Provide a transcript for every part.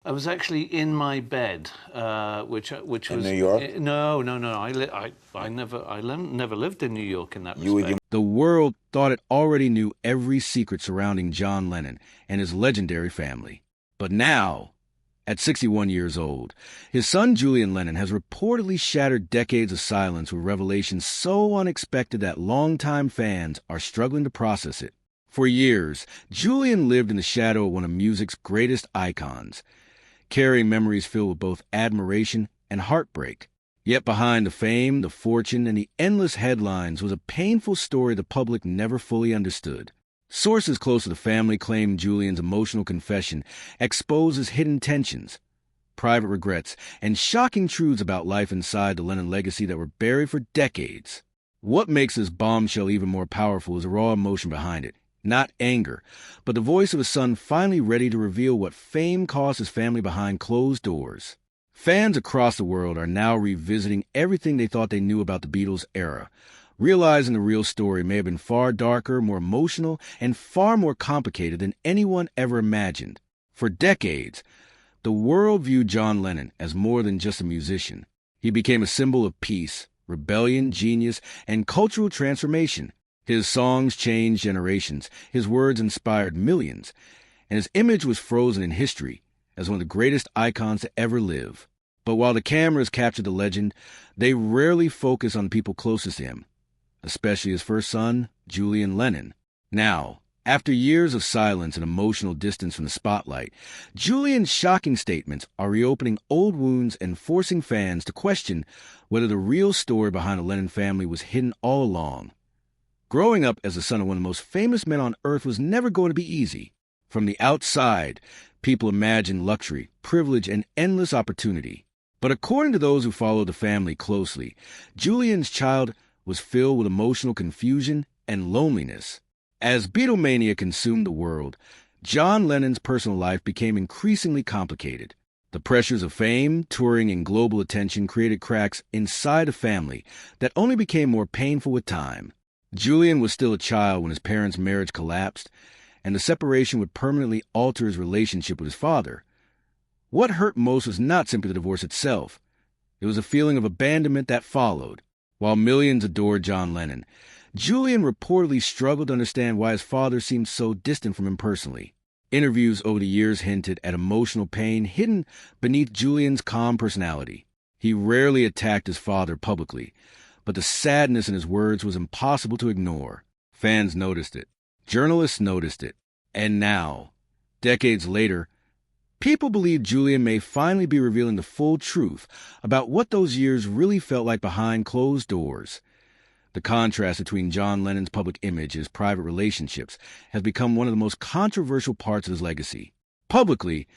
I was actually in my bed, which In New was York? no. I never lived in New York in that You with your respect. The world thought it already knew every secret surrounding John Lennon and his legendary family. But now, at 61 years old, his son Julian Lennon has reportedly shattered decades of silence with revelations so unexpected that longtime fans are struggling to process it. For years, Julian lived in the shadow of one of music's greatest icons, carrying memories filled with both admiration and heartbreak. Yet behind the fame, the fortune, and the endless headlines was a painful story the public never fully understood. Sources close to the family claim Julian's emotional confession exposes hidden tensions, private regrets, and shocking truths about life inside the Lennon legacy that were buried for decades. What makes this bombshell even more powerful is the raw emotion behind it. Not anger, but the voice of a son finally ready to reveal what fame cost his family behind closed doors. Fans across the world are now revisiting everything they thought they knew about the Beatles era, realizing the real story may have been far darker, more emotional, and far more complicated than anyone ever imagined. For decades, the world viewed John Lennon as more than just a musician. He became a symbol of peace, rebellion, genius, and cultural transformation. His songs changed generations, his words inspired millions, and his image was frozen in history as one of the greatest icons to ever live. But while the cameras capture the legend, they rarely focus on people closest to him, especially his first son, Julian Lennon. Now, after years of silence and emotional distance from the spotlight, Julian's shocking statements are reopening old wounds and forcing fans to question whether the real story behind the Lennon family was hidden all along. Growing up as the son of one of the most famous men on earth was never going to be easy. From the outside, people imagined luxury, privilege, and endless opportunity. But according to those who followed the family closely, Julian's childhood was filled with emotional confusion and loneliness. As Beatlemania consumed the world, John Lennon's personal life became increasingly complicated. The pressures of fame, touring, and global attention created cracks inside a family that only became more painful with time. Julian was still a child when his parents' marriage collapsed, and the separation would permanently alter his relationship with his father. What hurt most was not simply the divorce itself. It was a feeling of abandonment that followed. While millions adored John Lennon, Julian reportedly struggled to understand why his father seemed so distant from him personally. Interviews over the years hinted at emotional pain hidden beneath Julian's calm personality. He rarely attacked his father publicly, but the sadness in his words was impossible to ignore. Fans noticed it. Journalists noticed it. And now, decades later, people believe Julian may finally be revealing the full truth about what those years really felt like behind closed doors. The contrast between John Lennon's public image and his private relationships has become one of the most controversial parts of his legacy. Publicly,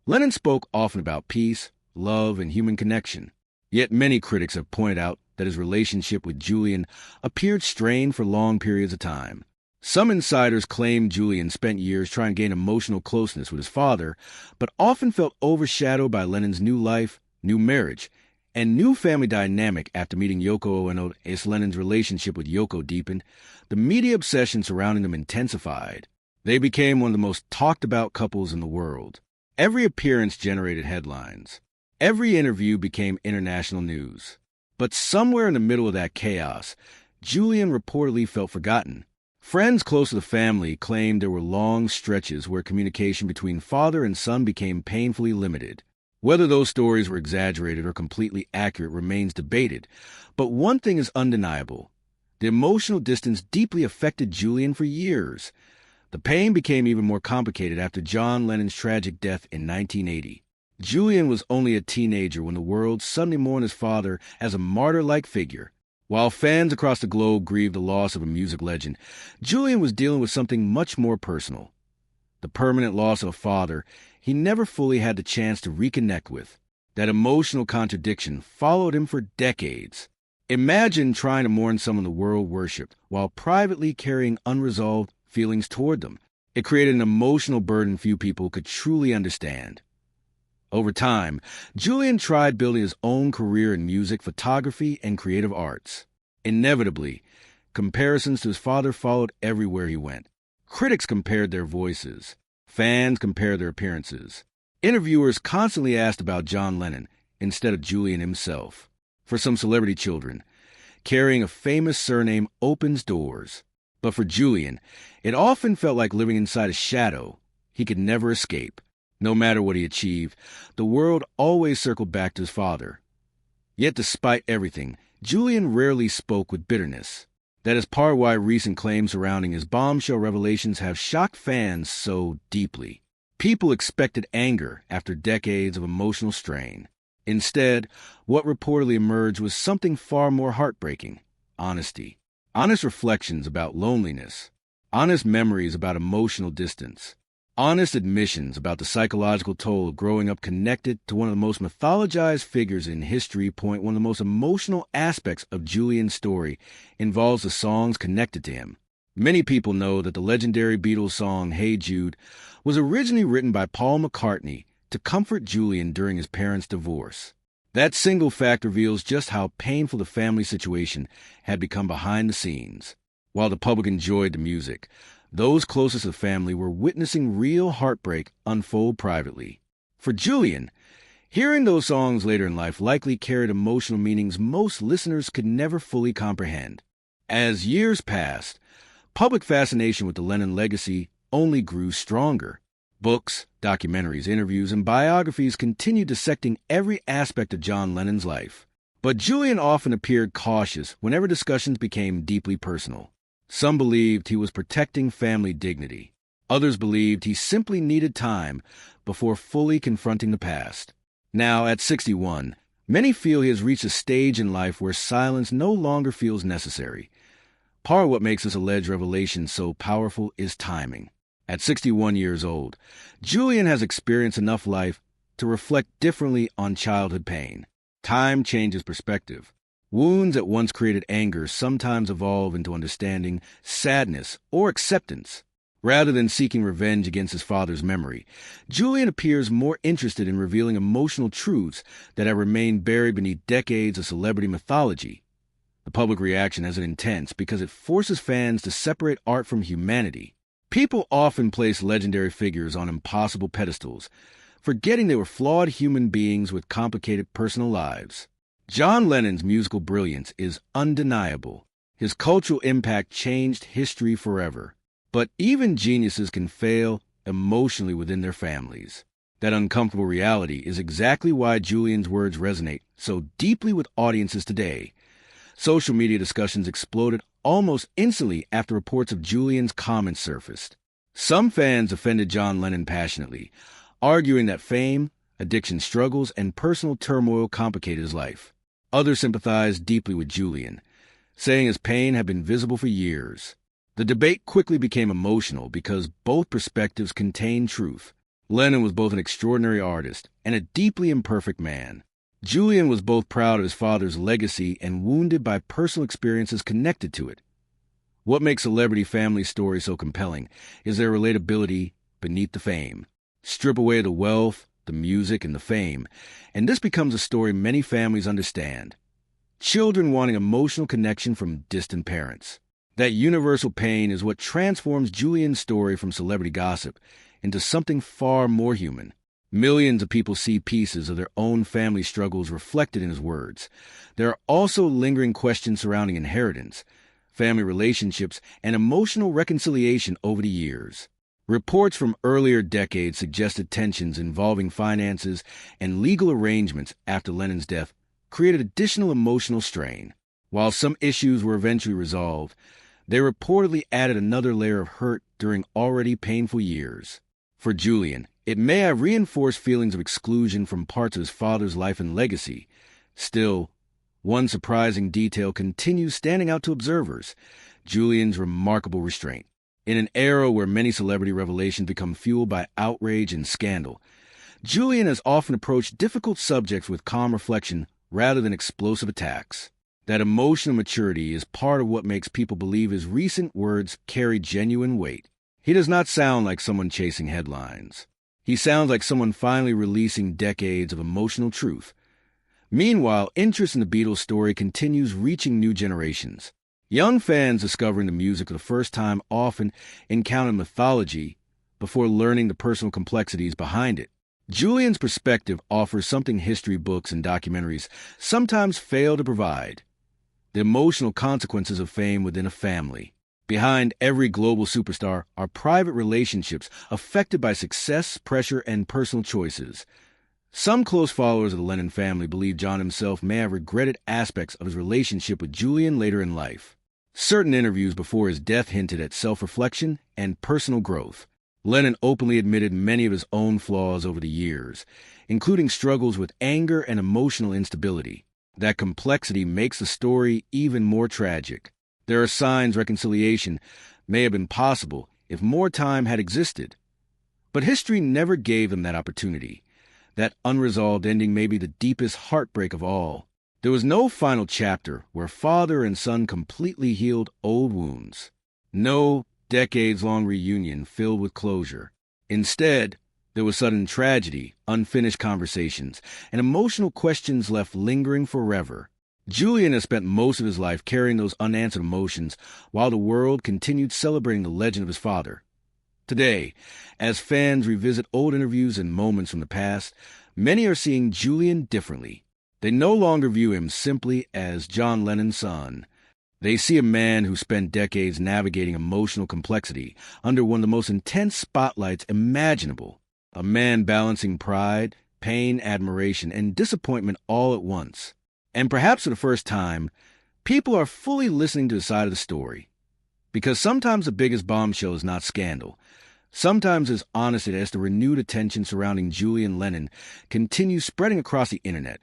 Lennon spoke often about peace, love, and human connection. Yet many critics have pointed out that his relationship with Julian appeared strained for long periods of time. Some insiders claim Julian spent years trying to gain emotional closeness with his father, but often felt overshadowed by Lennon's new life, new marriage, and new family dynamic after meeting Yoko Ono. As Lennon's relationship with Yoko deepened, the media obsession surrounding them intensified. They became one of the most talked-about couples in the world. Every appearance generated headlines. Every interview became international news. But somewhere in the middle of that chaos, Julian reportedly felt forgotten. Friends close to the family claimed there were long stretches where communication between father and son became painfully limited. Whether those stories were exaggerated or completely accurate remains debated, but one thing is undeniable. The emotional distance deeply affected Julian for years. The pain became even more complicated after John Lennon's tragic death in 1980. Julian was only a teenager when the world suddenly mourned his father as a martyr-like figure. While fans across the globe grieved the loss of a music legend, Julian was dealing with something much more personal. The permanent loss of a father he never fully had the chance to reconnect with. That emotional contradiction followed him for decades. Imagine trying to mourn someone the world worshipped while privately carrying unresolved feelings toward them. It created an emotional burden few people could truly understand. Over time, Julian tried building his own career in music, photography, and creative arts. Inevitably, comparisons to his father followed everywhere he went. Critics compared their voices. Fans compared their appearances. Interviewers constantly asked about John Lennon instead of Julian himself. For some celebrity children, carrying a famous surname opens doors. But for Julian, it often felt like living inside a shadow he could never escape. No matter what he achieved, the world always circled back to his father. Yet despite everything, Julian rarely spoke with bitterness. That is part of why recent claims surrounding his Bombshell revelations have shocked fans so deeply. People expected anger after decades of emotional strain. Instead, what reportedly emerged was something far more heartbreaking: honesty. Honest reflections about loneliness. Honest memories about emotional distance. Honest admissions about the psychological toll of growing up connected to one of the most mythologized figures in history. One of the most emotional aspects of Julian's story involves the songs connected to him. Many people know that the legendary Beatles song Hey Jude was originally written by Paul McCartney to comfort Julian during his parents' divorce. That single fact reveals just how painful the family situation had become behind the scenes. While the public enjoyed the music, those closest to the family were witnessing real heartbreak unfold privately. For Julian, hearing those songs later in life likely carried emotional meanings most listeners could never fully comprehend. As years passed, public fascination with the Lennon legacy only grew stronger. Books, documentaries, interviews, and biographies continued dissecting every aspect of John Lennon's life. But Julian often appeared cautious whenever discussions became deeply personal. Some believed he was protecting family dignity. Others believed he simply needed time before fully confronting the past. Now, at 61, many feel he has reached a stage in life where silence no longer feels necessary. Part of what makes this alleged revelation so powerful is timing. At 61 years old, Julian has experienced enough life to reflect differently on childhood pain. Time changes perspective. Wounds that once created anger sometimes evolve into understanding, sadness, or acceptance. Rather than seeking revenge against his father's memory, Julian appears more interested in revealing emotional truths that have remained buried beneath decades of celebrity mythology. The public reaction has been intense because it forces fans to separate art from humanity. People often place legendary figures on impossible pedestals, forgetting they were flawed human beings with complicated personal lives. John Lennon's musical brilliance is undeniable. His cultural impact changed history forever. But even geniuses can fail emotionally within their families. That uncomfortable reality is exactly why Julian's words resonate so deeply with audiences today. Social media discussions exploded almost instantly after reports of Julian's comments surfaced. Some fans defended John Lennon passionately, arguing that fame, addiction struggles, and personal turmoil complicated his life. Others sympathized deeply with Julian, saying his pain had been visible for years. The debate quickly became emotional because both perspectives contained truth. Lennon was both an extraordinary artist and a deeply imperfect man. Julian was both proud of his father's legacy and wounded by personal experiences connected to it. What makes celebrity family stories so compelling is their relatability beneath the fame. Strip away the wealth, the music, and the fame, and this becomes a story many families understand. Children wanting emotional connection from distant parents. That universal pain is what transforms Julian's story from celebrity gossip into something far more human. Millions of people see pieces of their own family struggles reflected in his words. There are also lingering questions surrounding inheritance, family relationships, and emotional reconciliation over the years. Reports from earlier decades suggested tensions involving finances and legal arrangements after Lennon's death created additional emotional strain. While some issues were eventually resolved, they reportedly added another layer of hurt during already painful years. For Julian, it may have reinforced feelings of exclusion from parts of his father's life and legacy. Still, one surprising detail continues standing out to observers: Julian's remarkable restraint. In an era where many celebrity revelations become fueled by outrage and scandal, Julian has often approached difficult subjects with calm reflection rather than explosive attacks. That emotional maturity is part of what makes people believe his recent words carry genuine weight. He does not sound like someone chasing headlines. He sounds like someone finally releasing decades of emotional truth. Meanwhile, interest in the Beatles story continues reaching new generations. Young fans discovering the music for the first time often encounter mythology before learning the personal complexities behind it. Julian's perspective offers something history books and documentaries sometimes fail to provide: the emotional consequences of fame within a family. Behind every global superstar are private relationships affected by success, pressure, and personal choices. Some close followers of the Lennon family believe John himself may have regretted aspects of his relationship with Julian later in life. Certain interviews before his death hinted at self-reflection and personal growth. Lennon openly admitted many of his own flaws over the years, including struggles with anger and emotional instability. That complexity makes the story even more tragic. There are signs reconciliation may have been possible if more time had existed. But history never gave them that opportunity. That unresolved ending may be the deepest heartbreak of all. There was no final chapter where father and son completely healed old wounds. No decades-long reunion filled with closure. Instead, there was sudden tragedy, unfinished conversations, and emotional questions left lingering forever. Julian has spent most of his life carrying those unanswered emotions while the world continued celebrating the legend of his father. Today, as fans revisit old interviews and moments from the past, many are seeing Julian differently. They no longer view him simply as John Lennon's son. They see a man who spent decades navigating emotional complexity under one of the most intense spotlights imaginable. A man balancing pride, pain, admiration, and disappointment all at once. And perhaps for the first time, people are fully listening to the side of the story. Because sometimes the biggest bombshell is not scandal. Sometimes it's honesty as the renewed attention surrounding Julian Lennon continues spreading across the internet.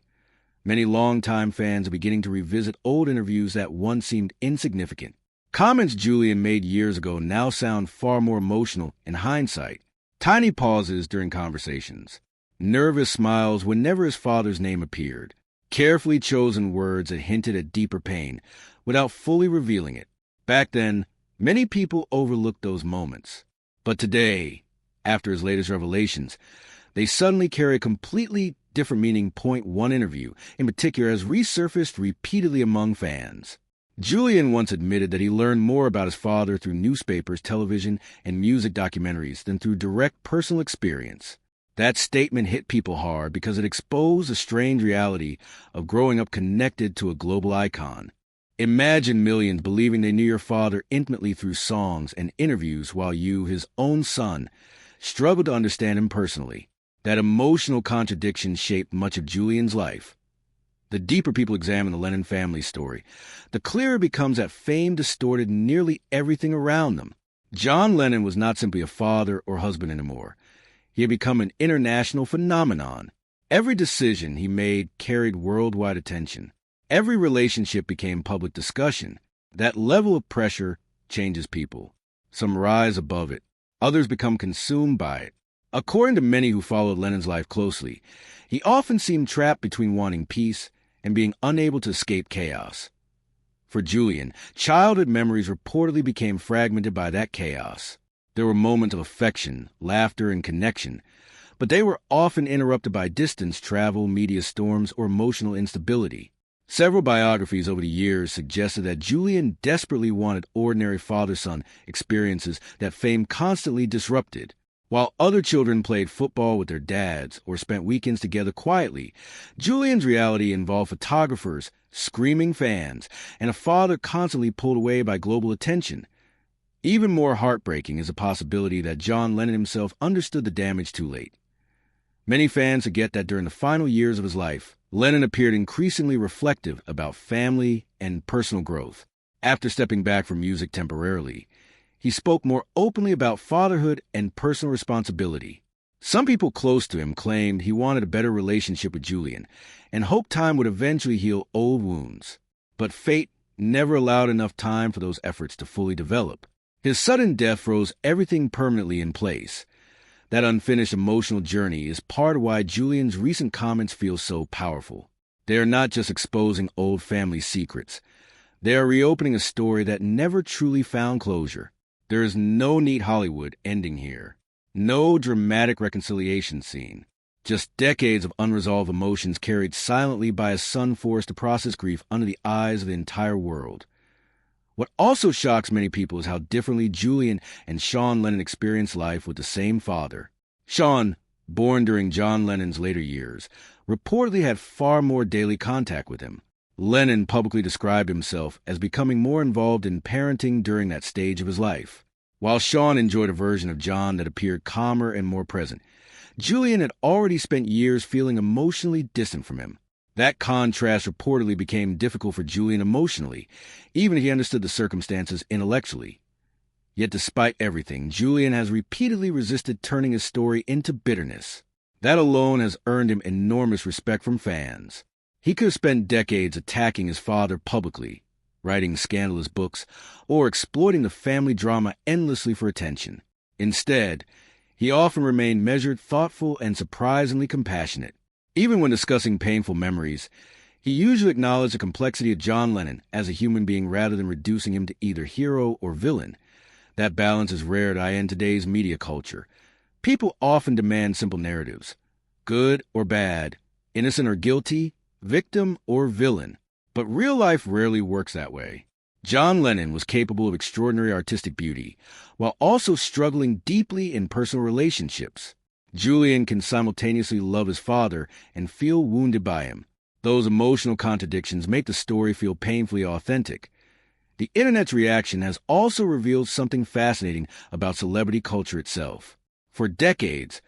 Many longtime fans are beginning to revisit old interviews that once seemed insignificant. Comments Julian made years ago now sound far more emotional in hindsight. Tiny pauses during conversations. Nervous smiles whenever his father's name appeared. Carefully chosen words that hinted at deeper pain without fully revealing it. Back then, many people overlooked those moments. But today, after his latest revelations, they suddenly carry a completely different meaning. One interview, in particular, has resurfaced repeatedly among fans. Julian once admitted that he learned more about his father through newspapers, television, and music documentaries than through direct personal experience. That statement hit people hard because it exposed the strange reality of growing up connected to a global icon. Imagine millions believing they knew your father intimately through songs and interviews while you, his own son, struggled to understand him personally. That emotional contradiction shaped much of Julian's life. The deeper people examine the Lennon family story, the clearer it becomes that fame distorted nearly everything around them. John Lennon was not simply a father or husband anymore. He had become an international phenomenon. Every decision he made carried worldwide attention. Every relationship became public discussion. That level of pressure changes people. Some rise above it. Others become consumed by it. According to many who followed Lennon's life closely, he often seemed trapped between wanting peace and being unable to escape chaos. For Julian, childhood memories reportedly became fragmented by that chaos. There were moments of affection, laughter, and connection, but they were often interrupted by distance, travel, media storms, or emotional instability. Several biographies over the years suggested that Julian desperately wanted ordinary father-son experiences that fame constantly disrupted. While other children played football with their dads or spent weekends together quietly, Julian's reality involved photographers, screaming fans, and a father constantly pulled away by global attention. Even more heartbreaking is the possibility that John Lennon himself understood the damage too late. Many fans forget that during the final years of his life, Lennon appeared increasingly reflective about family and personal growth. After stepping back from music temporarily, he spoke more openly about fatherhood and personal responsibility. Some people close to him claimed he wanted a better relationship with Julian and hoped time would eventually heal old wounds. But fate never allowed enough time for those efforts to fully develop. His sudden death froze everything permanently in place. That unfinished emotional journey is part of why Julian's recent comments feel so powerful. They are not just exposing old family secrets. They are reopening a story that never truly found closure. There is no neat Hollywood ending here. No dramatic reconciliation scene. Just decades of unresolved emotions carried silently by a son forced to process grief under the eyes of the entire world. What also shocks many people is how differently Julian and Sean Lennon experienced life with the same father. Sean born during John Lennon's later years, reportedly had far more daily contact with him. Lennon publicly described himself as becoming more involved in parenting during that stage of his life. While Sean enjoyed a version of John that appeared calmer and more present, Julian had already spent years feeling emotionally distant from him. That contrast reportedly became difficult for Julian emotionally, even if he understood the circumstances intellectually. Yet despite everything, Julian has repeatedly resisted turning his story into bitterness. That alone has earned him enormous respect from fans. He could have spent decades attacking his father publicly, writing scandalous books, or exploiting the family drama endlessly for attention. Instead, he often remained measured, thoughtful, and surprisingly compassionate. Even when discussing painful memories, he usually acknowledged the complexity of John Lennon as a human being rather than reducing him to either hero or villain. That balance is rare in today's media culture. People often demand simple narratives. Good or bad, innocent or guilty, victim or villain. But real life rarely works that way. John Lennon was capable of extraordinary artistic beauty, while also struggling deeply in personal relationships. Julian can simultaneously love his father and feel wounded by him. Those emotional contradictions make the story feel painfully authentic. The internet's reaction has also revealed something fascinating about celebrity culture itself. For decades,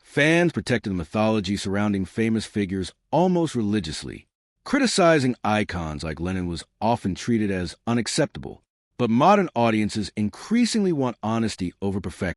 fans protected the mythology surrounding famous figures almost religiously. Criticizing icons like Lennon was often treated as unacceptable, but modern audiences increasingly want honesty over perfection.